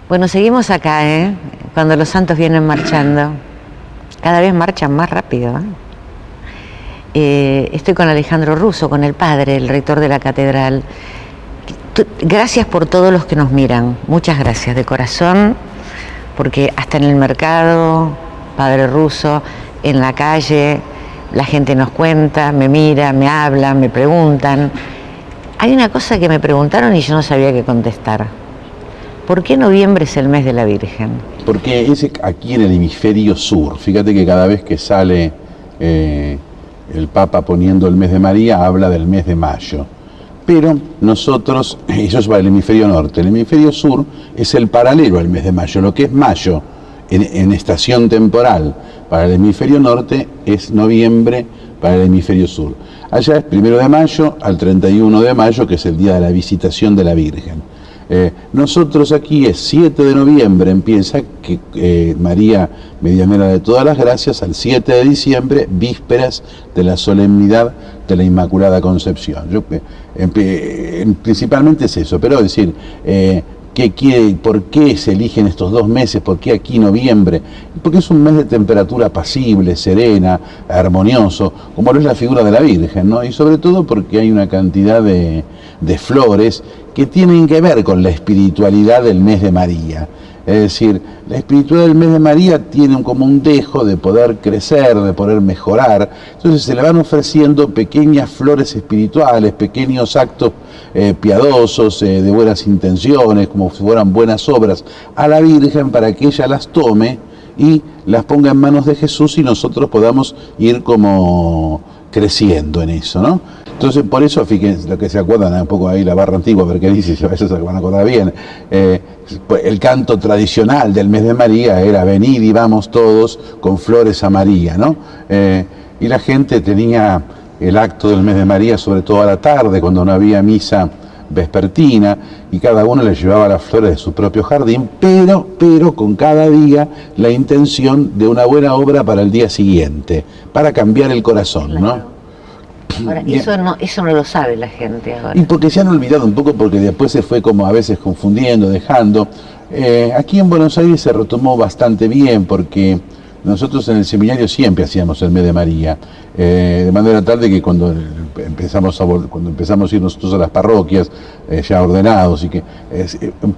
Bueno, seguimos acá, cuando los santos vienen marchando. Cada vez marchan más rápido. Estoy con Alejandro Russo, con el padre, el rector de la catedral. Gracias por todos los que nos miran. Muchas gracias, de corazón, porque hasta en el mercado, padre Russo, en la calle, la gente nos cuenta, me mira, me habla, me preguntan. Hay una cosa que me preguntaron y yo no sabía qué contestar. ¿Por qué noviembre es el mes de la Virgen? Porque es aquí en el hemisferio sur. Fíjate que cada vez que sale el Papa poniendo el mes de María, habla del mes de mayo. Pero nosotros, eso es para el hemisferio norte. El hemisferio sur es el paralelo al mes de mayo. Lo que es mayo en estación temporal para el hemisferio norte es noviembre para el hemisferio sur. Allá es 1 de mayo al 31 de mayo, que es el día de la visitación de la Virgen. Nosotros aquí es 7 de noviembre, empieza que María Medianera de todas las gracias, al 7 de diciembre, vísperas de la solemnidad de la Inmaculada Concepción. Principalmente es eso, pero es decir, ¿por qué se eligen estos 2 meses? ¿Por qué aquí noviembre? Porque es un mes de temperatura apacible, serena, armonioso, como lo es la figura de la Virgen, ¿no? Y sobre todo porque hay una cantidad de flores que tienen que ver con la espiritualidad del mes de María. Es decir, la espiritualidad del mes de María tiene como un dejo de poder crecer, de poder mejorar. Entonces se le van ofreciendo pequeñas flores espirituales, pequeños actos piadosos, de buenas intenciones, como si fueran buenas obras, a la Virgen para que ella las tome y las ponga en manos de Jesús y nosotros podamos ir como creciendo en eso, ¿no? Entonces, por eso, fíjense, lo que se acuerdan un poco ahí la barra antigua, a ver qué dice, si a veces se van a acordar bien. El canto tradicional del mes de María era venid y vamos todos con flores a María, ¿no? Y la gente tenía el acto del mes de María, sobre todo a la tarde, cuando no había misa vespertina, y cada uno le llevaba las flores de su propio jardín, pero con cada día la intención de una buena obra para el día siguiente, para cambiar el corazón, ¿no? Ahora, eso no lo sabe la gente ahora. Y porque se han olvidado un poco, porque después se fue como a veces confundiendo, dejando. Aquí en Buenos Aires se retomó bastante bien, porque nosotros en el seminario siempre hacíamos el mes de María, de manera tal de que cuando empezamos a ir nosotros a las parroquias, ya ordenados, y que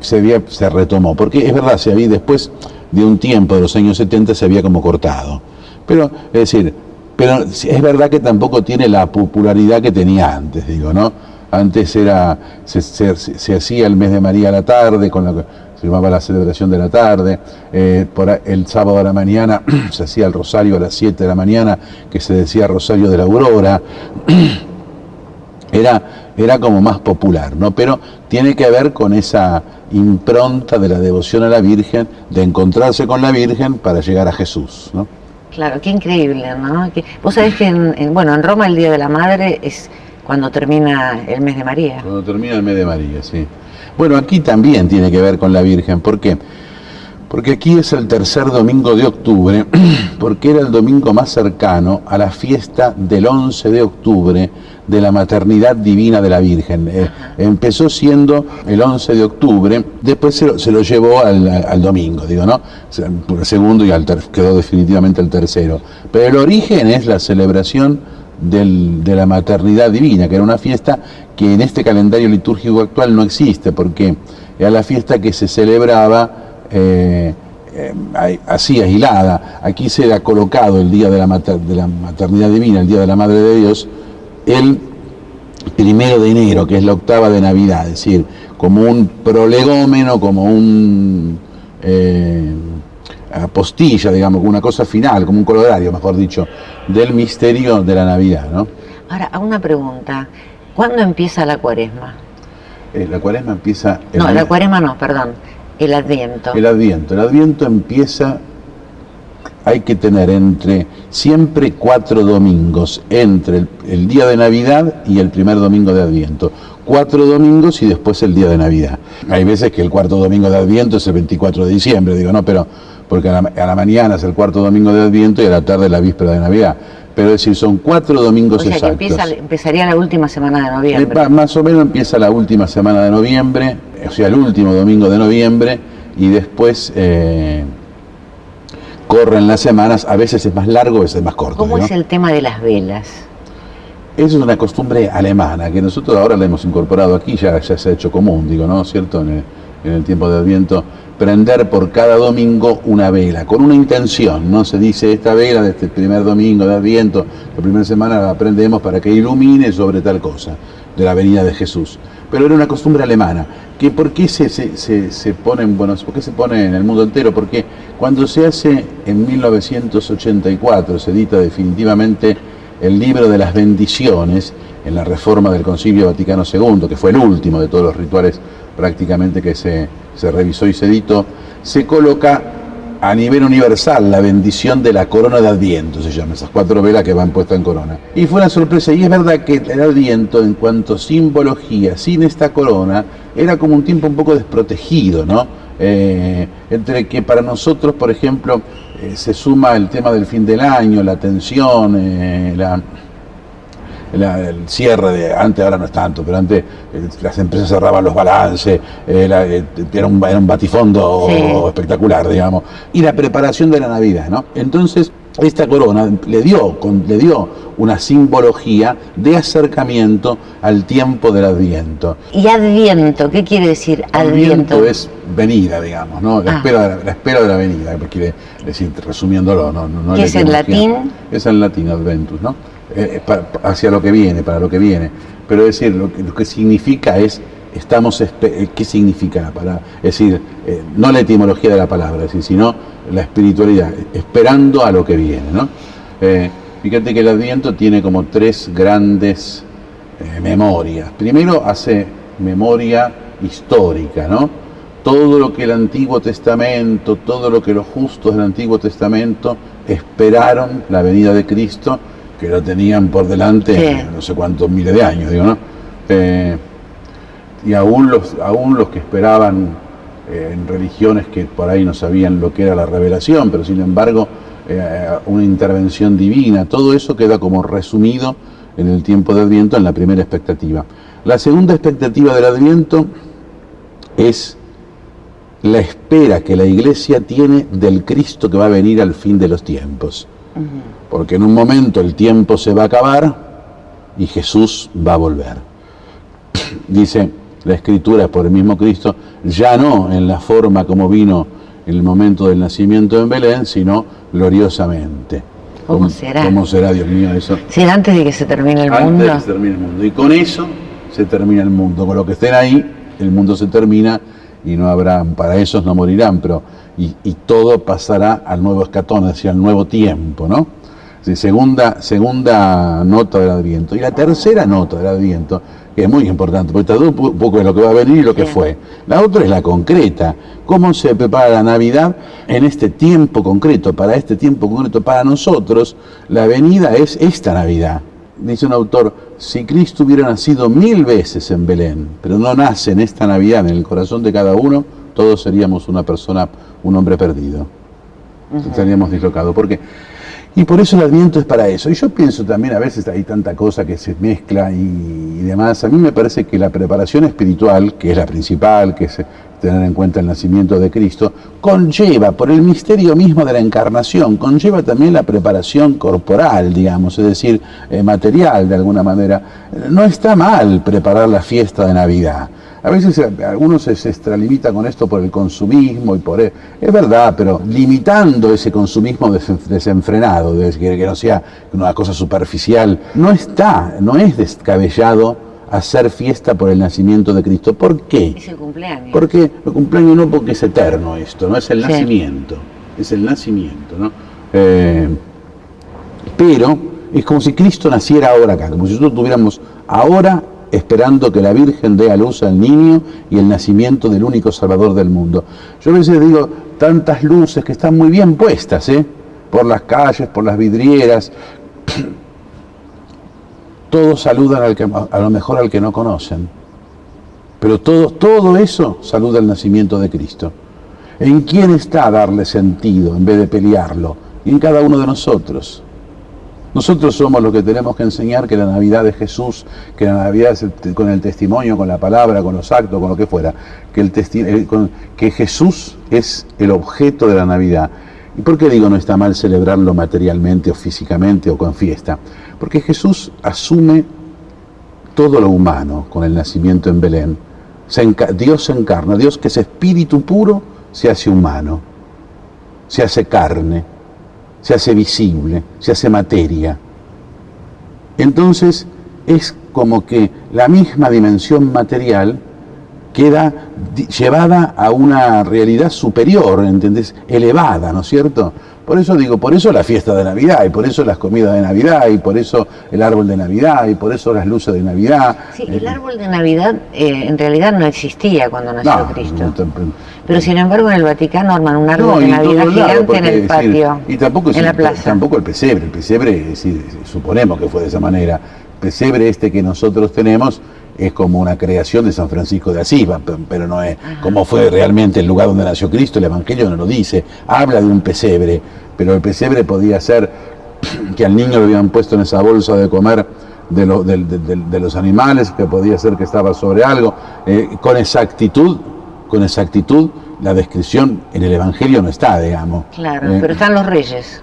se retomó, porque es verdad, se había después de un tiempo, de los años 70, se había como cortado. Pero, es decir, pero es verdad que tampoco tiene la popularidad que tenía antes, digo, ¿no? Antes se hacía el mes de María a la tarde, con lo que se llamaba la celebración de la tarde, el sábado a la mañana se hacía el rosario a las 7 de la mañana, que se decía Rosario de la Aurora. Era como más popular, ¿no? Pero tiene que ver con esa impronta de la devoción a la Virgen, de encontrarse con la Virgen para llegar a Jesús, ¿no? Claro, qué increíble, ¿no? Vos sabés que en Roma el Día de la Madre es cuando termina el mes de María. Cuando termina el mes de María, sí. Bueno, aquí también tiene que ver con la Virgen. ¿Por qué? Porque aquí es el 3er domingo de octubre, porque era el domingo más cercano a la fiesta del 11 de octubre de la maternidad divina de la Virgen. Empezó siendo el 11 de octubre, después se lo llevó al domingo, digo, ¿no? El segundo y quedó definitivamente el tercero. Pero el origen es la celebración de la maternidad divina, que era una fiesta que en este calendario litúrgico actual no existe, porque era la fiesta que se celebraba así aislada. Aquí se ha colocado el día de la maternidad divina, el día de la Madre de Dios, el 1 de enero, que es la octava de Navidad, es decir, como un prolegómeno, como un apostilla, digamos, una cosa final, como un colorario, mejor dicho, del misterio de la Navidad, ¿no? Ahora, una pregunta, ¿cuándo empieza la Cuaresma? La Cuaresma empieza... la Cuaresma no, perdón, el Adviento. El Adviento empieza, hay que tener siempre 4 domingos, entre el día de Navidad y el primer domingo de Adviento. 4 domingos y después el día de Navidad. Hay veces que el cuarto domingo de Adviento es el 24 de diciembre, digo, no, pero porque a la mañana es el cuarto domingo de Adviento y a la tarde la víspera de Navidad. Pero es decir, son 4 domingos exactos. O sea, que empezaría la última semana de noviembre. Más o menos empieza la última semana de noviembre, o sea, el último domingo de noviembre, y después corren las semanas, a veces es más largo, a veces es más corto. ¿Cómo ¿no? es el tema de las velas? Eso es una costumbre alemana, que nosotros ahora la hemos incorporado aquí, ya se ha hecho común, digo, ¿no? ¿Cierto? En el tiempo de Adviento, prender por cada domingo una vela, con una intención, ¿no? Se dice, esta vela de este primer domingo de Adviento, la primera semana la prendemos para que ilumine sobre tal cosa, de la venida de Jesús. Pero era una costumbre alemana, que ¿por qué se pone en el mundo entero? Porque cuando se hace en 1984, se edita definitivamente el libro de las bendiciones, en la reforma del Concilio Vaticano II, que fue el último de todos los rituales prácticamente que se revisó y se editó, se coloca a nivel universal la bendición de la corona de Adviento, se llama, esas 4 velas que van puestas en corona. Y fue una sorpresa, y es verdad que el Adviento, en cuanto a simbología, sin esta corona, era como un tiempo un poco desprotegido, ¿no? Entre que para nosotros, por ejemplo, se suma el tema del fin del año, la tensión, el cierre de, antes, ahora no es tanto, pero antes las empresas cerraban los balances, era un batifondo espectacular, digamos, y la preparación de la Navidad, ¿no? Entonces, esta corona le dio una simbología de acercamiento al tiempo del Adviento. ¿Y Adviento? ¿Qué quiere decir Adviento? Adviento es venida, digamos, ¿no? La espera de la venida, quiere decir, resumiéndolo, ¿no? ¿Qué es en latín? Es en latín, Adventus, ¿no? Hacia lo que viene, para lo que viene. Pero es decir, lo que significa es, ¿qué significa? Es decir, no la etimología de la palabra, es decir, sino la espiritualidad, esperando a lo que viene, ¿no? Fíjate que el Adviento tiene como 3 grandes memorias. Primero hace memoria histórica, ¿no? Todo lo que el Antiguo Testamento, todo lo que los justos del Antiguo Testamento esperaron la venida de Cristo, que lo tenían por delante no sé cuántos miles de años, digo, ¿no? Y aún los que esperaban en religiones que por ahí no sabían lo que era la revelación, pero sin embargo una intervención divina, todo eso queda como resumido en el tiempo de Adviento en la primera expectativa. La segunda expectativa del Adviento es la espera que la Iglesia tiene del Cristo que va a venir al fin de los tiempos. Porque en un momento el tiempo se va a acabar y Jesús va a volver. Dice la Escritura por el mismo Cristo, ya no en la forma como vino en el momento del nacimiento en Belén, sino gloriosamente. ¿Cómo será? ¿Cómo será, Dios mío, eso? ¿Será antes de que se termine el mundo? Antes de que se termine el mundo. Y con eso se termina el mundo. Con lo que estén ahí, el mundo se termina y no habrá, para esos no morirán, pero y todo pasará al nuevo escatón, hacia el nuevo tiempo, ¿no? Segunda nota del Adviento. Y la tercera nota del Adviento, que es muy importante, porque está un poco de lo que va a venir y lo que fue. La otra es la concreta. ¿Cómo se prepara la Navidad en este tiempo concreto? Para este tiempo concreto, para nosotros, la venida es esta Navidad. Dice un autor, si Cristo hubiera nacido 1000 veces en Belén, pero no nace en esta Navidad, en el corazón de cada uno, todos seríamos un hombre perdido. Estaríamos dislocados. ¿Por qué? Y por eso el Adviento es para eso. Y yo pienso también, a veces hay tanta cosa que se mezcla y demás. A mí me parece que la preparación espiritual, que es la principal, que es tener en cuenta el nacimiento de Cristo, conlleva, por el misterio mismo de la encarnación, conlleva también la preparación corporal, digamos, es decir, material de alguna manera. No está mal preparar la fiesta de Navidad. A veces algunos se extralimita con esto por el consumismo y por... Es verdad, pero limitando ese consumismo desenfrenado, que no sea una cosa superficial, no es descabellado hacer fiesta por el nacimiento de Cristo. ¿Por qué? Es el cumpleaños. Porque el cumpleaños no, porque es eterno esto, no es el nacimiento, es el nacimiento, ¿no? Pero es como si Cristo naciera ahora acá, como si nosotros tuviéramos ahora esperando que la Virgen dé a luz al niño y el nacimiento del único Salvador del mundo. Yo a veces digo, tantas luces que están muy bien puestas, por las calles, por las vidrieras, todos saludan a lo mejor al que no conocen, pero todo eso saluda el nacimiento de Cristo. ¿En quién está darle sentido en vez de pelearlo? Y en cada uno de nosotros. Nosotros somos los que tenemos que enseñar que la Navidad es Jesús, que la Navidad es con el testimonio, con la palabra, con los actos, con lo que fuera, que Jesús es el objeto de la Navidad. ¿Y por qué digo no está mal celebrarlo materialmente o físicamente o con fiesta? Porque Jesús asume todo lo humano con el nacimiento en Belén. Dios se encarna, Dios que es espíritu puro se hace humano, se hace carne, se hace visible, se hace materia. Entonces es como que la misma dimensión material queda llevada a una realidad superior, ¿entendés? Elevada, ¿no es cierto? Por eso digo, por eso la fiesta de Navidad, y por eso las comidas de Navidad, y por eso el árbol de Navidad, y por eso las luces de Navidad. Sí, el árbol de Navidad en realidad no existía cuando nació Cristo. Pero sin embargo en el Vaticano arman un árbol de Navidad gigante en el patio, y tampoco en la plaza. Tampoco el pesebre, suponemos que fue de esa manera. El pesebre que nosotros tenemos es como una creación de San Francisco de Asís, pero no es como fue realmente el lugar donde nació Cristo. El Evangelio no lo dice, habla de un pesebre, pero el pesebre podía ser que al niño lo habían puesto en esa bolsa de comer de los animales, que podía ser que estaba sobre algo. Con exactitud, la descripción en el Evangelio no está, digamos. Claro, pero están los reyes.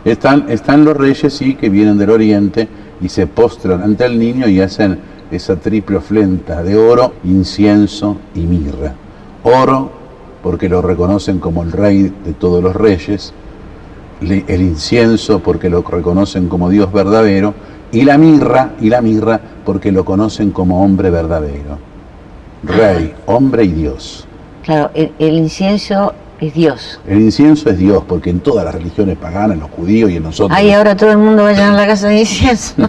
Están los reyes, sí, que vienen del Oriente y se postran ante el niño y hacen esa triple ofrenda de oro, incienso y mirra. Oro, porque lo reconocen como el rey de todos los reyes, el incienso, porque lo reconocen como Dios verdadero, y la mirra, porque lo conocen como hombre verdadero. Rey, hombre y Dios. Claro, el incienso es Dios. El incienso es Dios, porque en todas las religiones paganas, en los judíos y en nosotros... Ay, ahora todo el mundo va a llenar la casa de incienso.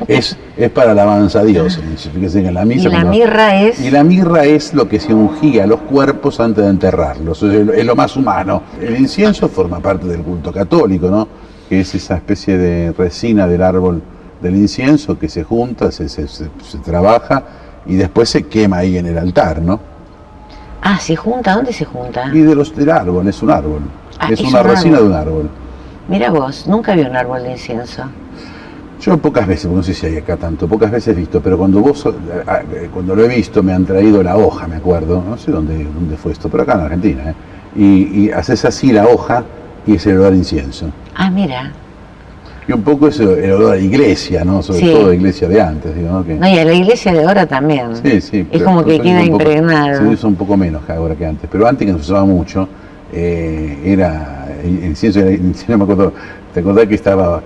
es para alabanza a Dios. Fíjense que en la misa... Y la mirra es... Y la mirra es lo que se ungía a los cuerpos antes de enterrarlos. Es lo más humano. El incienso forma parte del culto católico, ¿no? Que es esa especie de resina del árbol del incienso que se junta, se trabaja y después se quema ahí en el altar, ¿no? Ah, ¿se junta? ¿Dónde se junta? Y del árbol, es un árbol. Es una resina de un árbol. Mira vos, nunca vi un árbol de incienso. Yo pocas veces, no sé si hay acá tanto, pocas veces he visto, pero cuando lo he visto me han traído la hoja, me acuerdo, no sé dónde fue esto, pero acá en Argentina, y haces así la hoja y es el olor a incienso. Ah, mira. Y un poco es el olor a la iglesia, ¿no? Sobre todo la iglesia de antes, digo, ¿no? No, y a la iglesia de ahora también. Sí. Es como que queda impregnado. Se usa un poco menos ahora que antes, pero antes que se usaba mucho, era el incienso, me acuerdo, ¿te acordás que estaba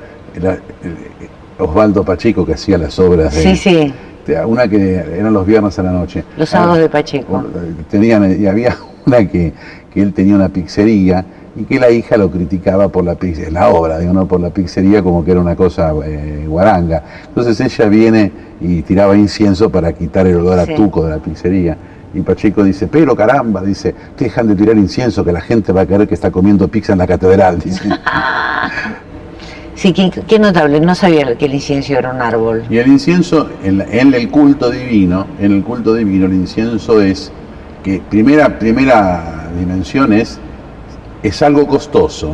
Osvaldo Pacheco que hacía las obras? Sí. Una que eran los viernes a la noche. Los sábados de Pacheco. Y había una que él tenía una pizzería y que la hija lo criticaba por la obra, digo, no por la pizzería, como que era una cosa guaranga. Entonces ella viene y tiraba incienso para quitar el olor a tuco de la pizzería. Y Pacheco dice, pero caramba, dice, dejan de tirar incienso que la gente va a creer que está comiendo pizza en la catedral, dice. Sí, qué notable, no sabía que el incienso era un árbol. Y el incienso, en el culto divino, el incienso es que primera dimensión es algo costoso,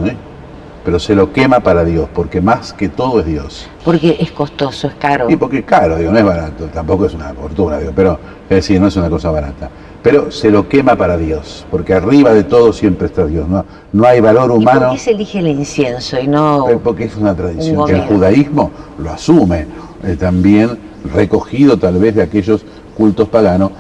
pero se lo quema para Dios, porque más que todo es Dios. Porque es costoso, es caro. Y porque es caro, digo, no es barato, tampoco es una fortuna, digo, pero es decir, no es una cosa barata. Pero se lo quema para Dios, porque arriba de todo siempre está Dios, no hay valor humano. ¿Y por qué se elige el incienso y no...? Porque es una tradición, que el judaísmo lo asume, también recogido tal vez de aquellos cultos paganos,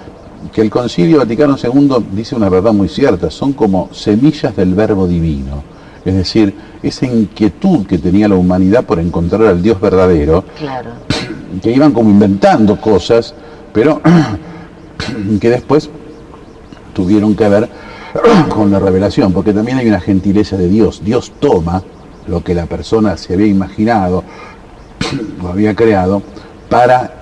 que el Concilio Vaticano II dice una verdad muy cierta, son como semillas del verbo divino. Es decir, esa inquietud que tenía la humanidad por encontrar al Dios verdadero, claro, que iban como inventando cosas, pero que después tuvieron que ver con la revelación, porque también hay una gentileza de Dios. Dios toma lo que la persona se había imaginado, lo había creado, para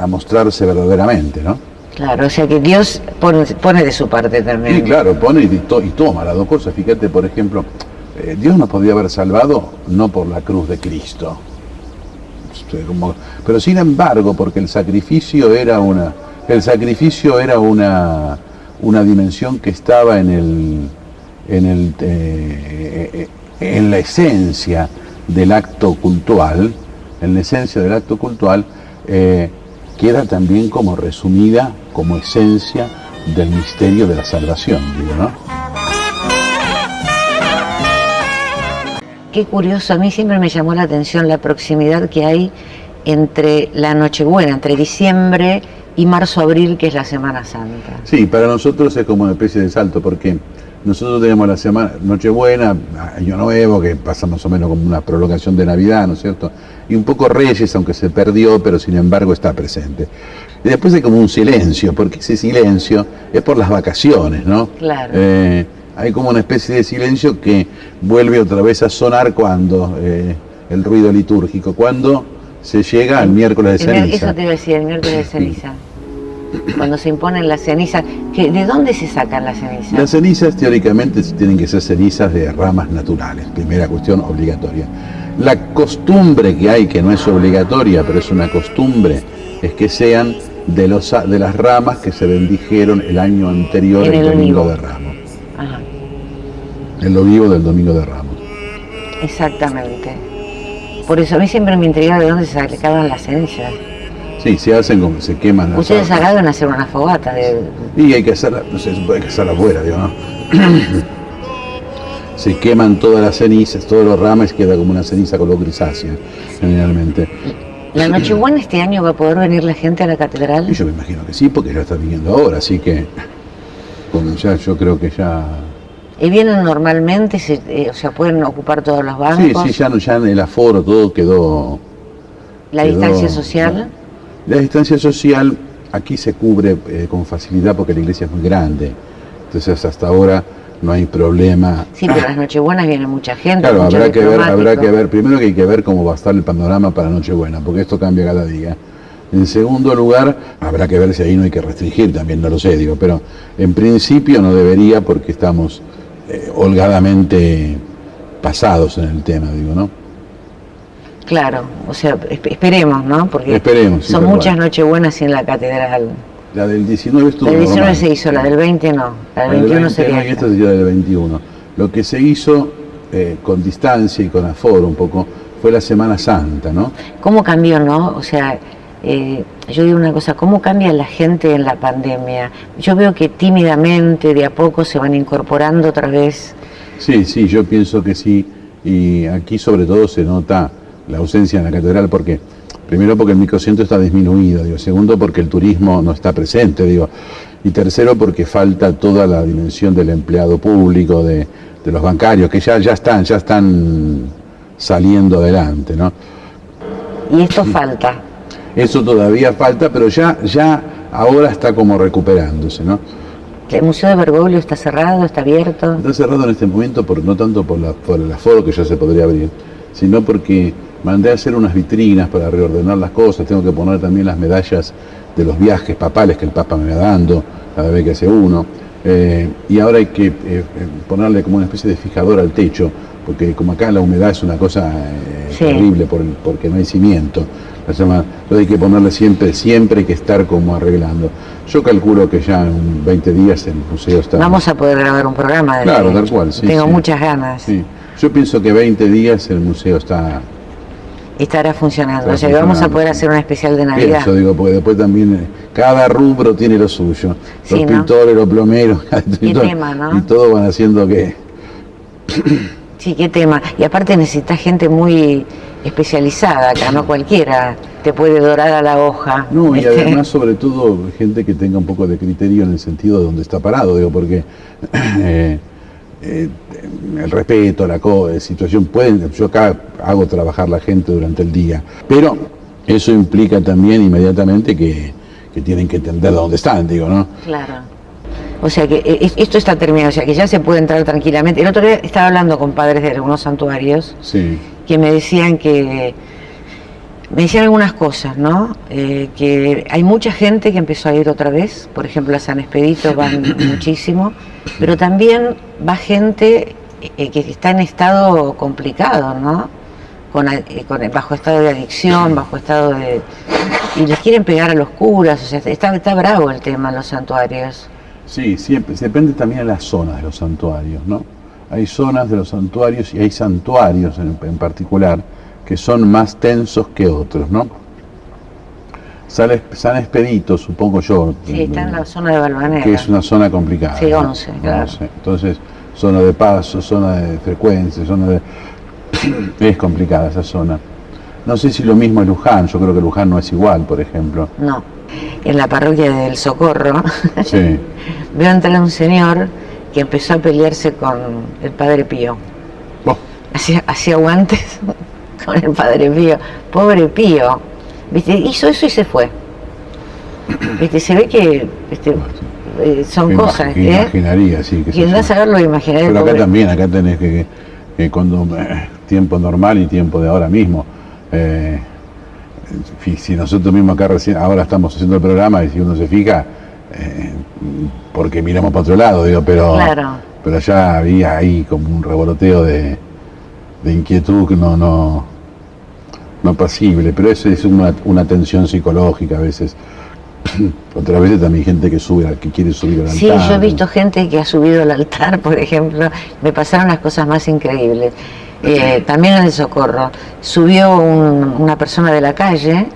mostrarse verdaderamente, ¿no? Claro, o sea que Dios pone de su parte también. Sí, claro, pone y toma las dos cosas. Fíjate, por ejemplo, Dios nos podría haber salvado no por la cruz de Cristo, pero sin embargo, porque el sacrificio era una dimensión que estaba en la esencia del acto cultual, en la esencia del acto cultual, queda también como resumida, como esencia del misterio de la salvación, digo, ¿no? Qué curioso, a mí siempre me llamó la atención la proximidad que hay entre la Nochebuena, entre diciembre y marzo-abril, que es la Semana Santa. Sí, para nosotros es como una especie de salto, porque nosotros tenemos la semana Nochebuena, Año Nuevo, que pasa más o menos como una prolongación de Navidad, ¿no es cierto? Y un poco Reyes, aunque se perdió, pero sin embargo está presente. Y después hay como un silencio, porque ese silencio es por las vacaciones, ¿no? Claro. Hay como una especie de silencio que vuelve otra vez a sonar cuando el ruido litúrgico, cuando se llega al miércoles de ceniza. Eso te iba a decir, el miércoles de ceniza. Cuando se imponen las cenizas, ¿de dónde se sacan las cenizas? Las cenizas teóricamente tienen que ser cenizas de ramas naturales, primera cuestión obligatoria. La costumbre que hay, que no es obligatoria, pero es una costumbre, es que sean de las ramas que se bendijeron el año anterior, el Domingo de Ramos. Ajá. En lo vivo del Domingo de Ramos. Exactamente. Por eso a mí siempre me intrigaba de dónde se sacaban las cenizas. Sí, se hacen como se queman las Ustedes acá deben hacer una fogata Y hay que hacerla, no sé, hay que hacerla afuera, digo, ¿no? Se queman todas las cenizas, todos los ramas, queda como una ceniza color grisácea, generalmente. ¿La Nochebuena este año va a poder venir la gente a la catedral? Y yo me imagino que sí, porque ya está viniendo ahora, así que como ya, yo creo que ya... ¿Y vienen normalmente? O sea, ¿pueden ocupar todos los bancos? Sí, ya el aforo, todo quedó... ¿La distancia social? La distancia social aquí se cubre con facilidad porque la iglesia es muy grande, entonces hasta ahora no hay problema. Sí, pero las Nochebuenas viene mucha gente. Claro, habrá que ver, primero que hay que ver cómo va a estar el panorama para Nochebuena, porque esto cambia cada día. En segundo lugar, habrá que ver si ahí no hay que restringir también, no lo sé, digo, pero en principio no debería porque estamos holgadamente pasados en el tema, digo, ¿no? Claro, o sea, esperemos, ¿no? Porque esperemos, sí, son muchas Nochebuenas en la catedral. La del 19 estuvo La del 19 normal. se hizo, la del 20 no, la del 21 sería. Y esta sería la del 21. Lo que se hizo con distancia y con aforo un poco fue la Semana Santa, ¿no? ¿Cómo cambió, no? O sea, yo digo una cosa, ¿cómo cambia la gente en la pandemia? Yo veo que tímidamente, de a poco, se van incorporando otra vez. Sí, yo pienso que sí. Y aquí sobre todo se nota la ausencia en la catedral porque, primero porque el microcentro está disminuido, digo, segundo porque el turismo no está presente, digo, y tercero porque falta toda la dimensión del empleado público, de los bancarios, que ya están saliendo adelante, ¿no? Y esto falta. Eso todavía falta, pero ya ahora está como recuperándose, ¿no? ¿El Museo de Bergoglio está cerrado, está abierto? Está cerrado en este momento, no tanto por el aforo, que ya se podría abrir, sino porque mandé a hacer unas vitrinas para reordenar las cosas, tengo que poner también las medallas de los viajes papales que el Papa me va dando cada vez que hace uno, y ahora hay que ponerle como una especie de fijador al techo, porque como acá la humedad es una cosa terrible porque no hay cimiento, entonces hay que ponerle siempre hay que estar como arreglando. Yo calculo que ya en 20 días el museo está... Vamos a poder grabar un programa. Claro, tal cual, sí. Tengo muchas ganas. Sí. Yo pienso que 20 días el museo estará funcionando, o sea que vamos a poder hacer un especial de Navidad. Eso digo, porque después también cada rubro tiene lo suyo. Los pintores, los plomeros, qué tema, ¿no? Y todos van haciendo que... Sí, qué tema. Y aparte necesitas gente muy especializada acá, no cualquiera te puede dorar a la hoja. No, y además sobre todo gente que tenga un poco de criterio en el sentido de donde está parado, digo, porque... el respeto, la situación, yo acá hago trabajar la gente durante el día, pero eso implica también inmediatamente que tienen que entender dónde están, digo, ¿no? Claro. O sea que esto está terminado, o sea que ya se puede entrar tranquilamente. El otro día estaba hablando con padres de algunos santuarios que me decían algunas cosas, ¿no? Que hay mucha gente que empezó a ir otra vez, por ejemplo a San Expedito van muchísimo, pero también va gente que está en estado complicado, ¿no? Bajo estado de adicción, bajo estado de... y les quieren pegar a los curas, o sea, está bravo el tema en los santuarios. Sí, siempre, depende también de las zonas de los santuarios, ¿no? hay zonas de los santuarios y hay santuarios en particular que son más tensos que otros, ¿no? San Expedito, supongo yo. Sí, está en la zona de Balvanera. Que es una zona complicada. Sí, 11, claro. 11. Entonces, zona de paso, zona de frecuencia, es complicada esa zona. No sé si lo mismo es Luján, yo creo que Luján no es igual, por ejemplo. No. En la parroquia del Socorro, sí. Veo entrar un señor que empezó a pelearse con el Padre Pío. Oh. Hacía guantes con el Padre Pío. Pobre Pío. ¿Viste? Hizo eso y se fue. ¿Viste? Se ve que son cosas. Imaginaría, sí. Quien da a saber lo imaginaría. Pero acá también, acá tenés que cuando tiempo normal y tiempo de ahora mismo. Si nosotros mismos acá recién, ahora estamos haciendo el programa y si uno se fija, porque miramos para otro lado, digo, pero ya había ahí como un revoloteo de inquietud que no pasible, pero eso es una tensión psicológica a veces. Otras veces también gente que quiere subir al altar. Sí, yo he visto gente que ha subido al altar, por ejemplo, me pasaron las cosas más increíbles. También en el Socorro, subió una persona de la calle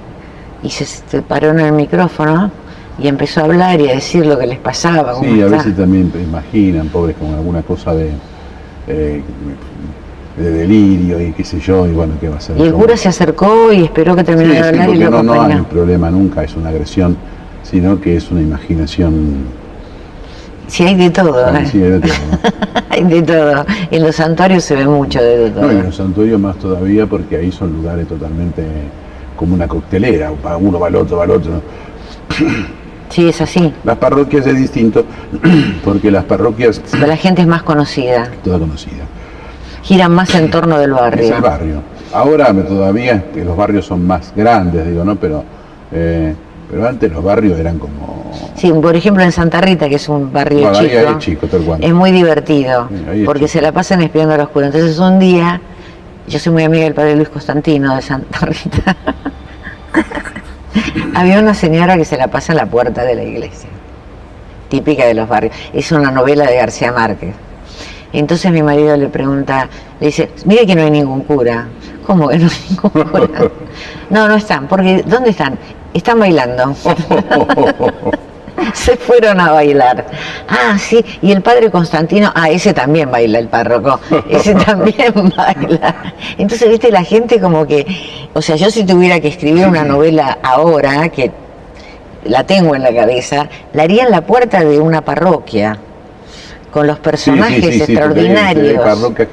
y se paró en el micrófono y empezó a hablar y a decir lo que les pasaba. Sí, a veces también imaginan, pobres, con alguna cosa de delirio y qué sé yo, y bueno, ¿qué va a ser? Y el cura se acercó y esperó que terminara de hablar y lo acompañó. No hay un problema nunca, es una agresión, sino que es una imaginación. Sí, hay de todo. Sí, hay de todo. Hay de todo. En los santuarios se ve mucho de todo. No, y en los santuarios más todavía, porque ahí son lugares totalmente como una coctelera, uno va al otro, Sí, es así. Las parroquias es distinto, porque las parroquias... Pero la gente es más conocida. Toda conocida. Giran más en torno del barrio. Es el barrio. Ahora todavía los barrios son más grandes, digo, ¿no? Pero antes los barrios eran como... Sí, por ejemplo en Santa Rita, que es un barrio chico, es chico, tal cual. Es muy divertido, Sí, porque se la pasan espiando a los curas. Entonces un día, yo soy muy amiga del padre Luis Constantino de Santa Rita, había una señora que se la pasa en la puerta de la iglesia, típica de los barrios. Es una novela de García Márquez. Entonces mi marido le dice, mire que no hay ningún cura. ¿Cómo que no hay ningún cura? No están, porque ¿dónde están? Están bailando. Se fueron a bailar. Ah, sí, y el padre Constantino, ese también baila, el párroco, ese también baila. Entonces, viste, la gente como que, o sea, yo si tuviera que escribir una novela ahora, que la tengo en la cabeza, la haría en la puerta de una parroquia, con los personajes extraordinarios. Hay parroquias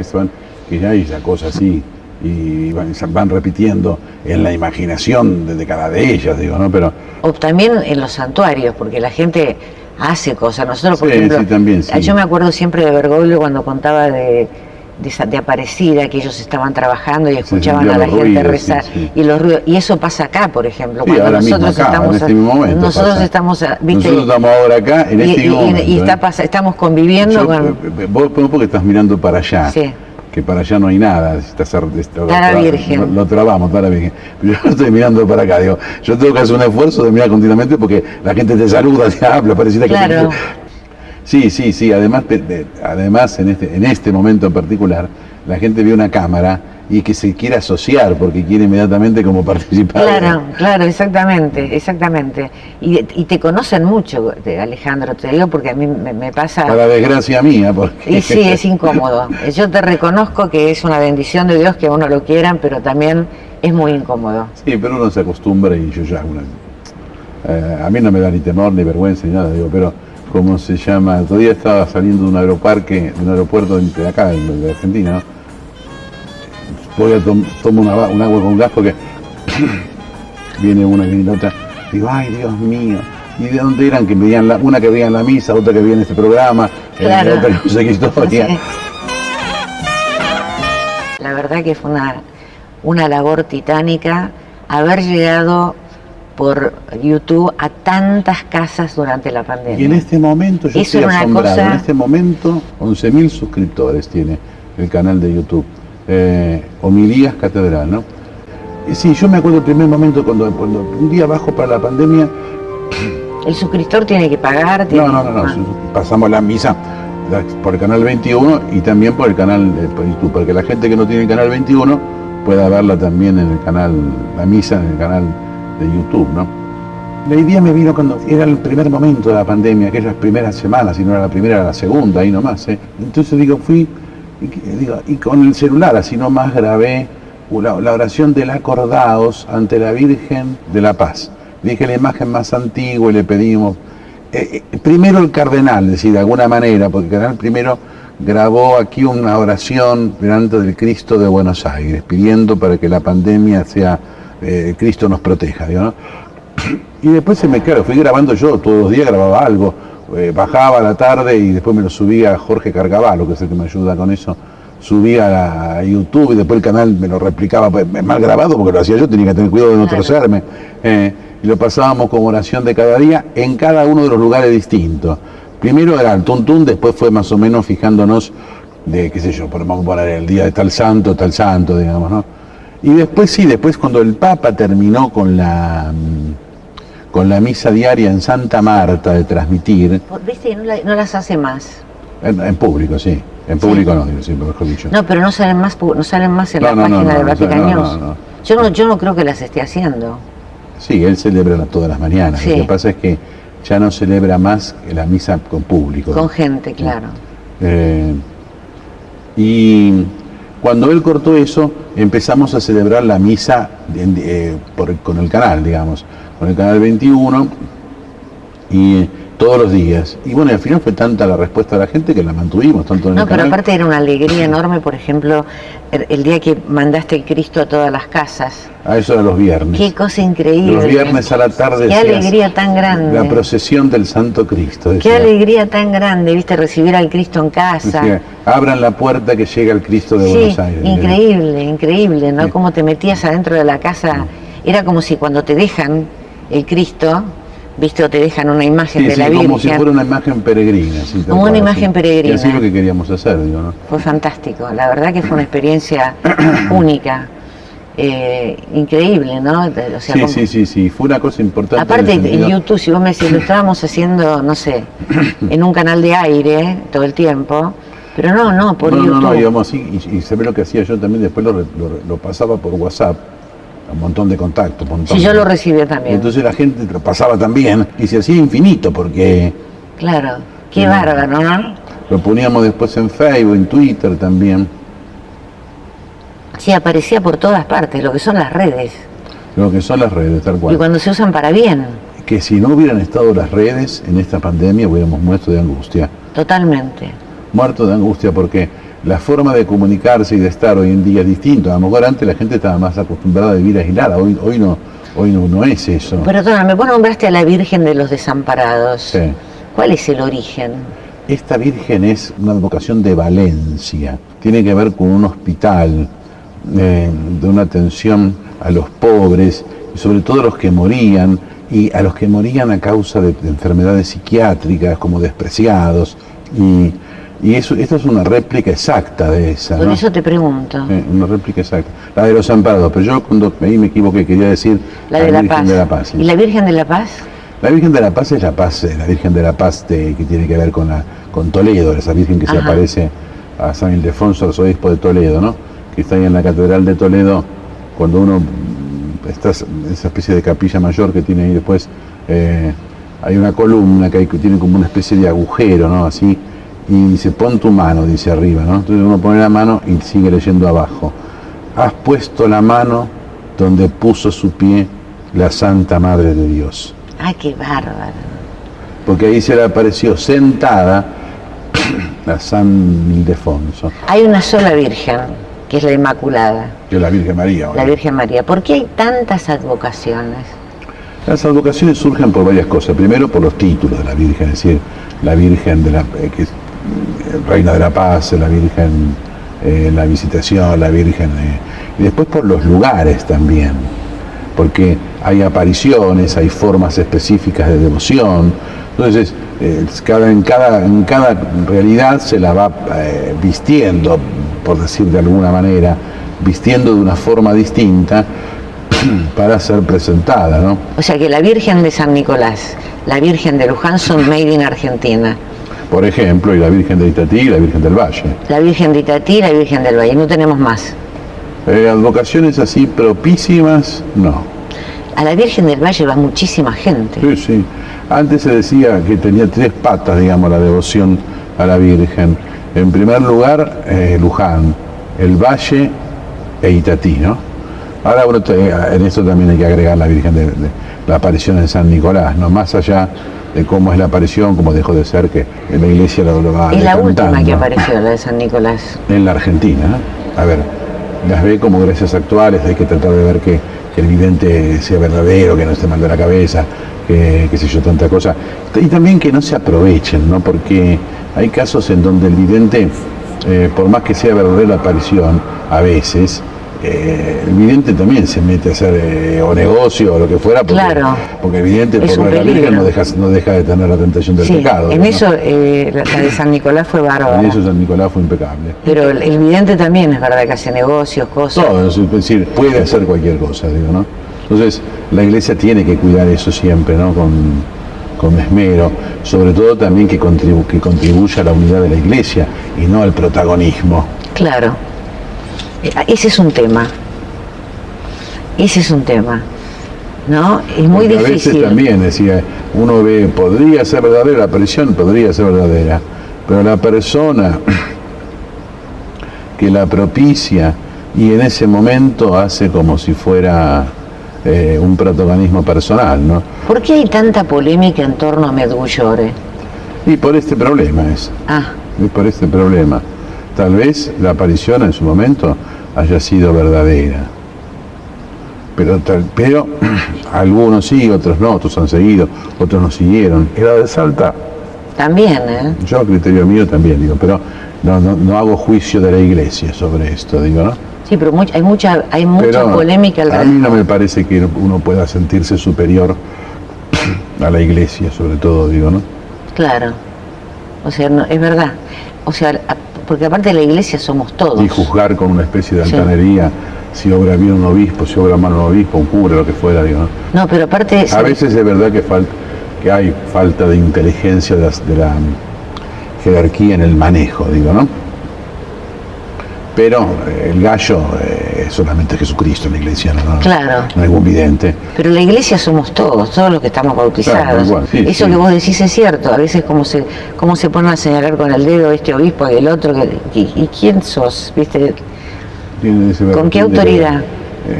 que ya hay esa cosa así, y van repitiendo en la imaginación de cada de ellas, digo, ¿no? Pero o también en los santuarios, porque la gente hace cosas. Nosotros, por ejemplo, también, yo me acuerdo siempre de Bergoglio cuando contaba de Aparecida, que ellos estaban trabajando y escuchaban a la gente rezar, y los ruidos, y eso pasa acá, por ejemplo, cuando nosotros estamos ¿viste? Nosotros estamos ahora acá en este momento, y estamos conviviendo vos porque estás mirando para allá. Sí. Que para allá no hay nada, está la Virgen. Lo trabamos, está la Virgen. Pero yo estoy mirando para acá, digo, yo tengo que hacer un esfuerzo de mirar continuamente porque la gente te saluda, te habla, pareciera que... Claro. Sí, además en este momento en particular, la gente ve una cámara y que se quiere asociar porque quiere inmediatamente como participar. Claro, exactamente. Y te conocen mucho, Alejandro, te digo porque a mí me pasa... Para desgracia mía, porque... Y sí, es incómodo. Yo te reconozco que es una bendición de Dios que a uno lo quieran, pero también es muy incómodo. Sí, pero uno se acostumbra y yo ya... a mí no me da ni temor ni vergüenza ni nada, digo, pero... ¿Cómo se llama? Todavía estaba saliendo de un aeropuerto de acá, de Argentina, ¿no? Voy a tomo un agua con gas porque viene una y viene otra. Digo, ay, Dios mío. ¿Y de dónde eran? Que veían una que veía en la misa, otra que veía en este programa, claro. Otra que no sé qué historia. Sí. La verdad que fue una labor titánica haber llegado por YouTube a tantas casas durante la pandemia. Y en este momento yo estoy asombrado. En este momento 11.000 suscriptores tiene el canal de YouTube. Homilías Catedral, ¿no? Y sí, yo me acuerdo el primer momento cuando un día bajo para la pandemia. ¿El suscriptor tiene que pagar? No. Pasamos la misa por el canal 21 y también por el canal por YouTube, para que la gente que no tiene el canal 21 pueda verla también en el canal, la misa en el canal de YouTube, ¿no? La idea me vino cuando era el primer momento de la pandemia, aquellas primeras semanas, si no era la primera, era la segunda, ahí nomás, ¿eh? Entonces fui y con el celular, así nomás grabé la oración del acordaos ante la Virgen de la Paz. Dije la imagen más antigua y le pedimos, primero el cardenal, es decir, de alguna manera, porque el cardenal primero grabó aquí una oración delante del Cristo de Buenos Aires, pidiendo para que la pandemia sea, Cristo nos proteja, digo, ¿no? Y después fui grabando yo, todos los días grababa algo, bajaba a la tarde y después me lo subía a Jorge Cargavalo, que es el que me ayuda con eso, subía a YouTube y después el canal me lo replicaba mal grabado porque lo hacía yo, tenía que tener cuidado de no torcerme, y lo pasábamos como oración de cada día en cada uno de los lugares distintos. Primero era el tuntún, después fue más o menos fijándonos de, qué sé yo, vamos a poner el día de tal santo, digamos, ¿no? Y después cuando el Papa terminó con la misa diaria en Santa Marta de transmitir... ¿Viste? No las hace más. En público, sí. En público no, digo, sí, mejor dicho. No, pero no salen más en la página de Vatican News. Yo no creo que las esté haciendo. Sí, él celebra todas las mañanas. Sí. Lo que pasa es que ya no celebra más la misa con público. Con gente, claro. Y cuando él cortó eso, empezamos a celebrar la misa con el canal, digamos, con el canal 21, y todos los días. Y bueno, al final fue tanta la respuesta de la gente que la mantuvimos tanto en el canal. No, pero aparte era una alegría enorme, por ejemplo, el día que mandaste el Cristo a todas las casas. Eso era los viernes. Qué cosa increíble. Los viernes a la tarde. Qué alegría tan grande. La procesión del Santo Cristo. Qué alegría tan grande, viste, recibir al Cristo en casa. Decía, abran la puerta que llega el Cristo de Buenos Aires. Increíble, ¿no? Sí. Cómo te metías adentro de la casa. Era como si cuando te dejan el Cristo, viste, o te dejan una imagen de la Virgen. Como si fuera una imagen peregrina. Sí, como una imagen peregrina. Y así es lo que queríamos hacer, digo, ¿no? Fue fantástico, la verdad que fue una experiencia única, increíble, ¿no? O sea, sí, fue una cosa importante. Aparte en YouTube, si vos me decís, lo estábamos haciendo, no sé, en un canal de aire todo el tiempo, pero no, por YouTube. No, íbamos así, y se ve lo que hacía yo también, después lo pasaba por WhatsApp. Un montón de contactos. Sí, yo lo recibí también. Entonces la gente lo pasaba también y se hacía infinito porque... Claro, qué bárbaro, ¿no? Lo poníamos después en Facebook, en Twitter también. Sí, aparecía por todas partes, lo que son las redes. Lo que son las redes, tal cual. Y cuando se usan para bien. Que si no hubieran estado las redes en esta pandemia hubiéramos muerto de angustia. Totalmente. Muerto de angustia porque... La forma de comunicarse y de estar hoy en día es distinta. A lo mejor antes la gente estaba más acostumbrada a vivir aislada. Hoy no es eso. Pero perdóname, vos nombraste a la Virgen de los Desamparados. Sí. ¿Cuál es el origen? Esta Virgen es una vocación de Valencia. Tiene que ver con un hospital, de una atención a los pobres, y sobre todo a los que morían, y a los que morían a causa de enfermedades psiquiátricas, como despreciados. Y esta es una réplica exacta de esa. Por eso te pregunto. Una réplica exacta. La de los Amparados, pero yo cuando ahí me equivoqué, quería decir la de la Virgen Paz. de la Paz. Sí. ¿Y la Virgen de la Paz? La Virgen de la Paz es la Virgen de la Paz que tiene que ver con Toledo, esa Virgen que se aparece a San Ildefonso, arzobispo de Toledo, ¿no? Que está ahí en la Catedral de Toledo, cuando uno está en esa especie de capilla mayor que tiene ahí después, hay una columna que tiene como una especie de agujero, ¿no? Así. Y dice, pon tu mano, dice arriba, ¿no? Entonces uno pone la mano y sigue leyendo abajo. Has puesto la mano donde puso su pie la Santa Madre de Dios. ¡Ay, qué bárbaro! Porque ahí se le apareció sentada a San Ildefonso. Hay una sola Virgen, que es la Inmaculada. Que es la Virgen María. La Virgen María. ¿Por qué hay tantas advocaciones? Las advocaciones surgen por varias cosas. Primero por los títulos de la Virgen, es decir, la Virgen de que es Reina de la Paz, la Virgen, la Visitación, la Virgen, y después por los lugares también, porque hay apariciones, hay formas específicas de devoción, entonces en cada realidad se la va vistiendo, por decir de alguna manera, vistiendo de una forma distinta para ser presentada, ¿no? O sea que la Virgen de San Nicolás, la Virgen de Luján son made in Argentina. Por ejemplo, y la Virgen de Itatí y la Virgen del Valle. La Virgen de Itatí y la Virgen del Valle, no tenemos más. Advocaciones así propísimas, no. A la Virgen del Valle va muchísima gente. Sí, sí. Antes se decía que tenía 3 patas, digamos, la devoción a la Virgen. En primer lugar, Luján, el Valle e Itatí, ¿no? Ahora en esto también hay que agregar la Virgen de la aparición en San Nicolás, ¿no? Más allá de cómo es la aparición, como dejó de ser, que en la iglesia lo va Es la decantando. última que apareció, la de San Nicolás. En la Argentina, ¿no? A ver, las ve como gracias actuales, hay que tratar de ver que el vidente sea verdadero, que no esté mal de la cabeza, que qué sé yo, tanta cosa. Y también que no se aprovechen, ¿no? Porque hay casos en donde el vidente, por más que sea verdadera la aparición, a veces, el vidente también se mete a hacer o negocio o lo que fuera, porque, claro, porque el vidente por la Virgen no deja de tener la tentación del pecado. En ¿no? eso la de San Nicolás fue bárbara. En eso San Nicolás fue impecable. Pero el vidente también es verdad que hace negocios, cosas. Todo, es decir, puede hacer cualquier cosa, digo, ¿no? Entonces, la iglesia tiene que cuidar eso siempre, ¿no? Con esmero, sobre todo también que contribuya a la unidad de la iglesia y no al protagonismo. Claro. Ese es un tema. Ese es un tema. ¿No? Es muy porque difícil. A veces también decía, uno ve, podría ser verdadera la aparición, podría ser verdadera, pero la persona que la propicia y en ese momento hace como si fuera un protagonismo personal, ¿no? ¿Por qué hay tanta polémica en torno a Medjugorje? Y por este problema es. Y por este problema. Tal vez la aparición en su momento haya sido verdadera. Pero algunos sí, otros no, otros han seguido, otros no siguieron. ¿Era de Salta? También, ¿eh? Yo, a criterio mío, también, digo, pero no hago juicio de la iglesia sobre esto, digo, ¿no? Sí, pero hay mucha polémica alrededor. A mí no me parece que uno pueda sentirse superior a la iglesia, sobre todo, digo, ¿no? Claro. O sea, no, es verdad. O sea, porque aparte de la iglesia somos todos. Y juzgar con una especie de altanería, si obra bien un obispo, si obra mal un obispo, un cura, lo que fuera, digo, ¿no? No, pero aparte... A veces es verdad que hay falta de inteligencia de la jerarquía en el manejo, digo, ¿no? Pero el gallo es solamente Jesucristo en la iglesia, ¿no? Claro. No hay ningún vidente. Pero la iglesia somos todos los que estamos bautizados. Claro, igual, sí, eso sí. Que vos decís es cierto. A veces cómo se ponen a señalar con el dedo este obispo y el otro. ¿Y quién sos? ¿Viste? ¿Con qué autoridad?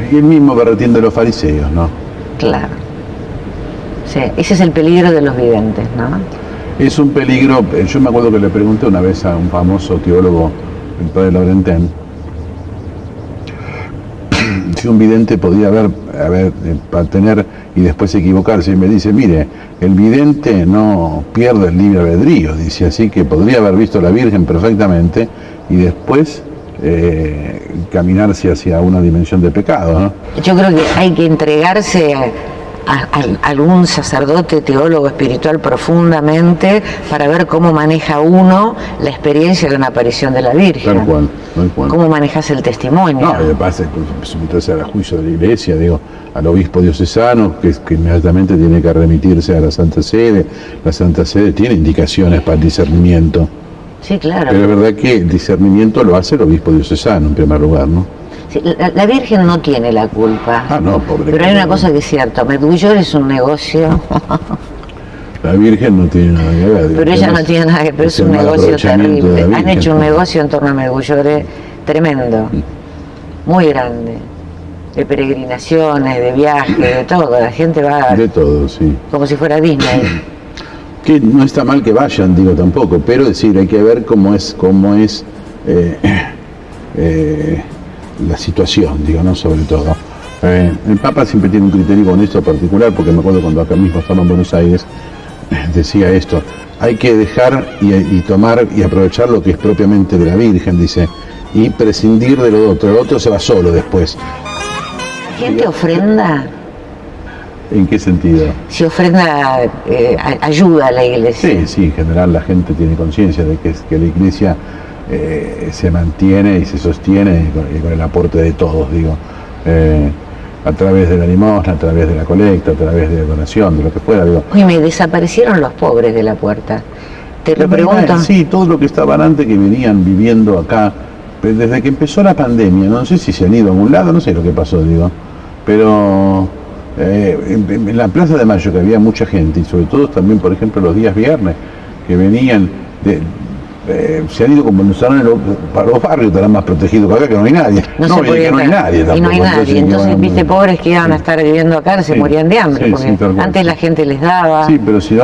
Y el mismo berretín de los fariseos, ¿no? Claro. Sí, ese es el peligro de los videntes, ¿no? Es un peligro. Yo me acuerdo que le pregunté una vez a un famoso teólogo, el padre Laurentén, si un vidente podía tener y después equivocarse, y me dice, mire, el vidente no pierde el libre albedrío, dice, así que podría haber visto a la Virgen perfectamente y después caminarse hacia una dimensión de pecado, ¿no? Yo creo que hay que entregarse a algún sacerdote, teólogo espiritual profundamente para ver cómo maneja uno la experiencia de una aparición de la Virgen. Tal cual. ¿Cómo manejas el testimonio? No, me pasa someterse al juicio de la iglesia, digo, al obispo diocesano, que inmediatamente tiene que remitirse a la Santa Sede. La Santa Sede tiene indicaciones para el discernimiento. Sí, claro. Pero es verdad que el discernimiento lo hace el obispo diocesano, en primer lugar, ¿no? Sí, la Virgen no tiene la culpa. Ah, no, pobre. Pero hay una cosa que es cierta, Medjugorje es un negocio. La Virgen no tiene nada que ver. Pero ella no tiene nada que ver, pero es un negocio terrible. Han hecho un negocio en torno a Medjugorje tremendo, muy grande. De peregrinaciones, de viajes, de todo. La gente va... De todo, sí. Como si fuera Disney. Que no está mal que vayan, digo, tampoco, pero decir, hay que ver cómo es la situación, digo, ¿no? Sobre todo. El Papa siempre tiene un criterio con esto particular, porque me acuerdo cuando acá mismo estaba en Buenos Aires, decía esto, hay que dejar y tomar y aprovechar lo que es propiamente de la Virgen, dice, y prescindir de lo otro se va solo después. ¿La gente ofrenda? ¿En qué sentido? Si ofrenda ayuda a la iglesia. Sí, en general la gente tiene conciencia de que la iglesia se mantiene y se sostiene con el aporte de todos, digo, a través de la limosna, a través de la colecta, a través de la donación, de lo que fuera, digo. Oye, me desaparecieron los pobres de la puerta. Te lo pregunto. Sí, todo lo que estaban antes que venían viviendo acá, pero desde que empezó la pandemia, no sé si se han ido a algún lado, no sé lo que pasó, digo, pero en la Plaza de Mayo, que había mucha gente, y sobre todo también, por ejemplo, los días viernes, que venían, se han ido como para los barrios, estarán más protegidos que acá, que no hay nadie. No, y que no hay nadie tampoco. Y no hay nadie, entonces viste, pobres que iban a sí. estar viviendo acá, se Sí, morían de hambre, sí, porque sí, tal cual, antes sí. la gente les daba. Sí, pero si no,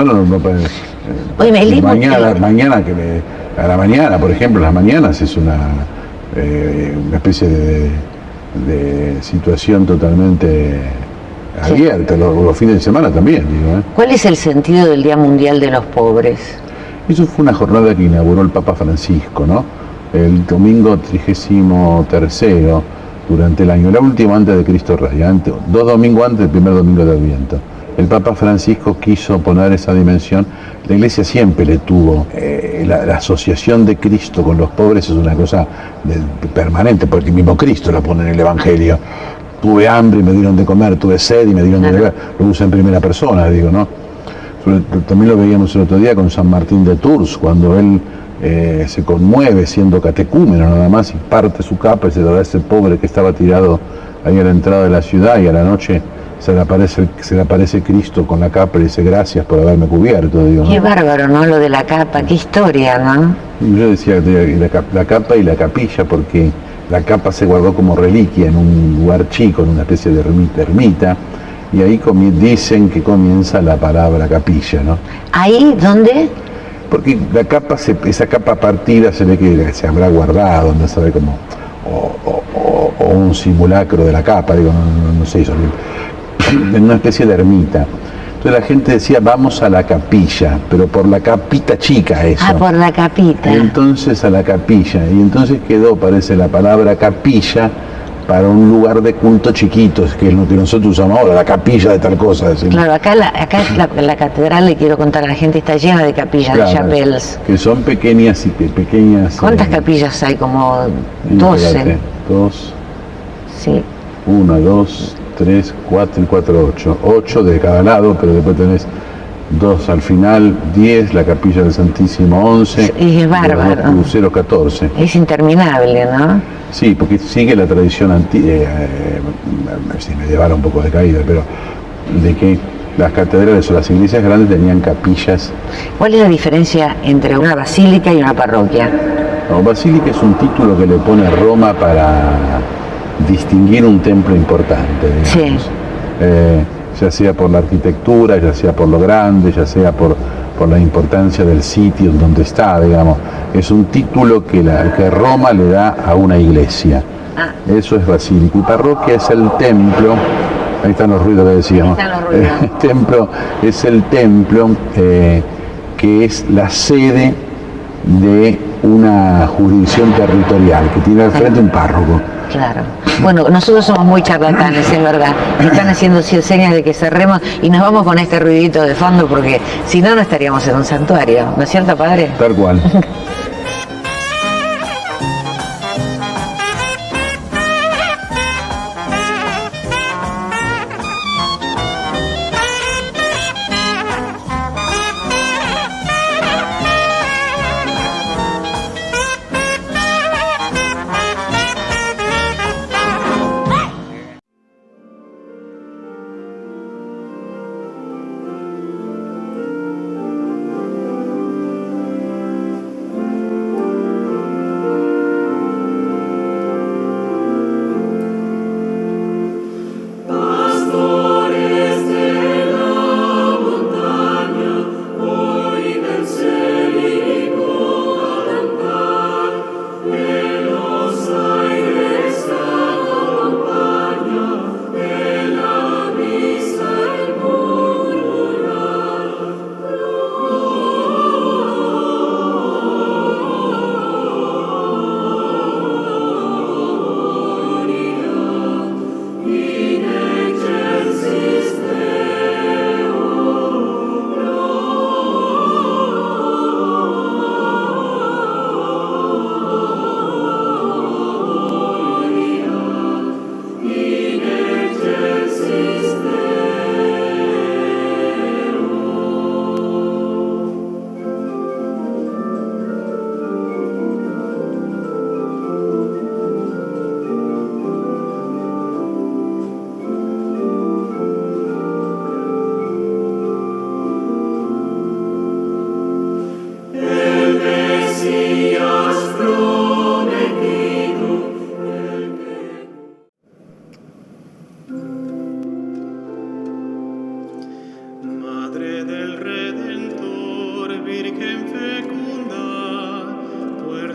Oye, el libro mañana a la mañana, por ejemplo, las mañanas es una especie de situación totalmente abierta, los fines de semana también, digo. ¿Cuál es el sentido del Día Mundial de los Pobres? Eso fue una jornada que inauguró el Papa Francisco, ¿no? El domingo 33º durante el año, la última antes de Cristo Rey, 2 domingos antes del primer domingo de Adviento. El Papa Francisco quiso poner esa dimensión. La Iglesia siempre le tuvo, la asociación de Cristo con los pobres es una cosa permanente, porque el mismo Cristo la pone en el Evangelio. Tuve hambre y me dieron de comer, tuve sed y me dieron de beber. Lo usa en primera persona, digo, ¿no? También lo veíamos el otro día con San Martín de Tours, cuando él se conmueve siendo catecúmeno nada más y parte su capa y se la da a ese pobre que estaba tirado ahí a la entrada de la ciudad, y a la noche se le aparece Cristo con la capa y dice: gracias por haberme cubierto. Digo, ¿no? Qué bárbaro, ¿no? Lo de la capa, qué historia, ¿no? Y yo decía la capa y la capilla, porque la capa se guardó como reliquia en un lugar chico, en una especie de ermita, y ahí dicen que comienza la palabra capilla, ¿no? ¿Ahí dónde? Porque esa capa partida se ve que se habrá guardado, no sabe cómo, o un simulacro de la capa, digo, no sé, en una especie de ermita. Entonces la gente decía: vamos a la capilla, pero por la capita chica eso. Ah, por la capita. Y entonces a la capilla, y entonces quedó, parece, la palabra capilla para un lugar de culto chiquito, que es lo que nosotros usamos ahora, la capilla de tal cosa. ¿Sí? Claro, acá la catedral, le quiero contar a la gente, está llena de capillas, claro, de chapels. que son pequeñas. ¿Cuántas capillas hay? Como 12. Fíjate, 2, Sí. 1, 2, 3, 4 y 4, 8. 8 de cada lado, pero después tenés 2 al final, 10, la capilla del Santísimo 11. Y es bárbaro. Los cruceros 14. Es interminable, ¿no? Sí, porque sigue la tradición medieval, un poco decaída, pero de que las catedrales o las iglesias grandes tenían capillas. ¿Cuál es la diferencia entre una basílica y una parroquia? No, basílica es un título que le pone Roma para distinguir un templo importante, digamos. Sí. Ya sea por la arquitectura, ya sea por lo grande, ya sea por la importancia del sitio en donde está, digamos. Es un título que Roma le da a una iglesia. Eso es basílica. Y parroquia es el templo. Ahí están los ruidos que decíamos. Ahí están los ruidos. El templo es el templo que es la sede de una jurisdicción territorial, que tiene al frente un párroco. Claro. Bueno, nosotros somos muy charlatanes, es verdad. Me están haciendo señas de que cerremos y nos vamos con este ruidito de fondo, porque si no, no estaríamos en un santuario. ¿No es cierto, padre? Tal cual.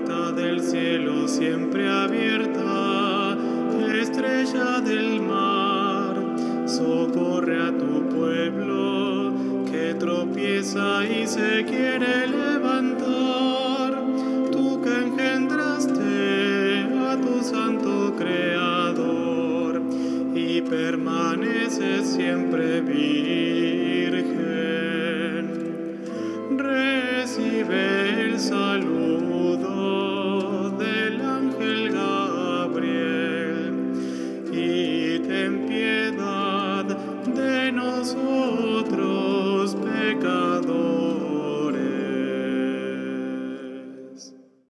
puerta del cielo siempre abierta, estrella del mar, socorre a tu pueblo que tropieza y se quiere levantar. Tú que engendraste a tu santo creador y permaneces siempre virgen. Recibe el saludo del ángel Gabriel y ten piedad de nosotros.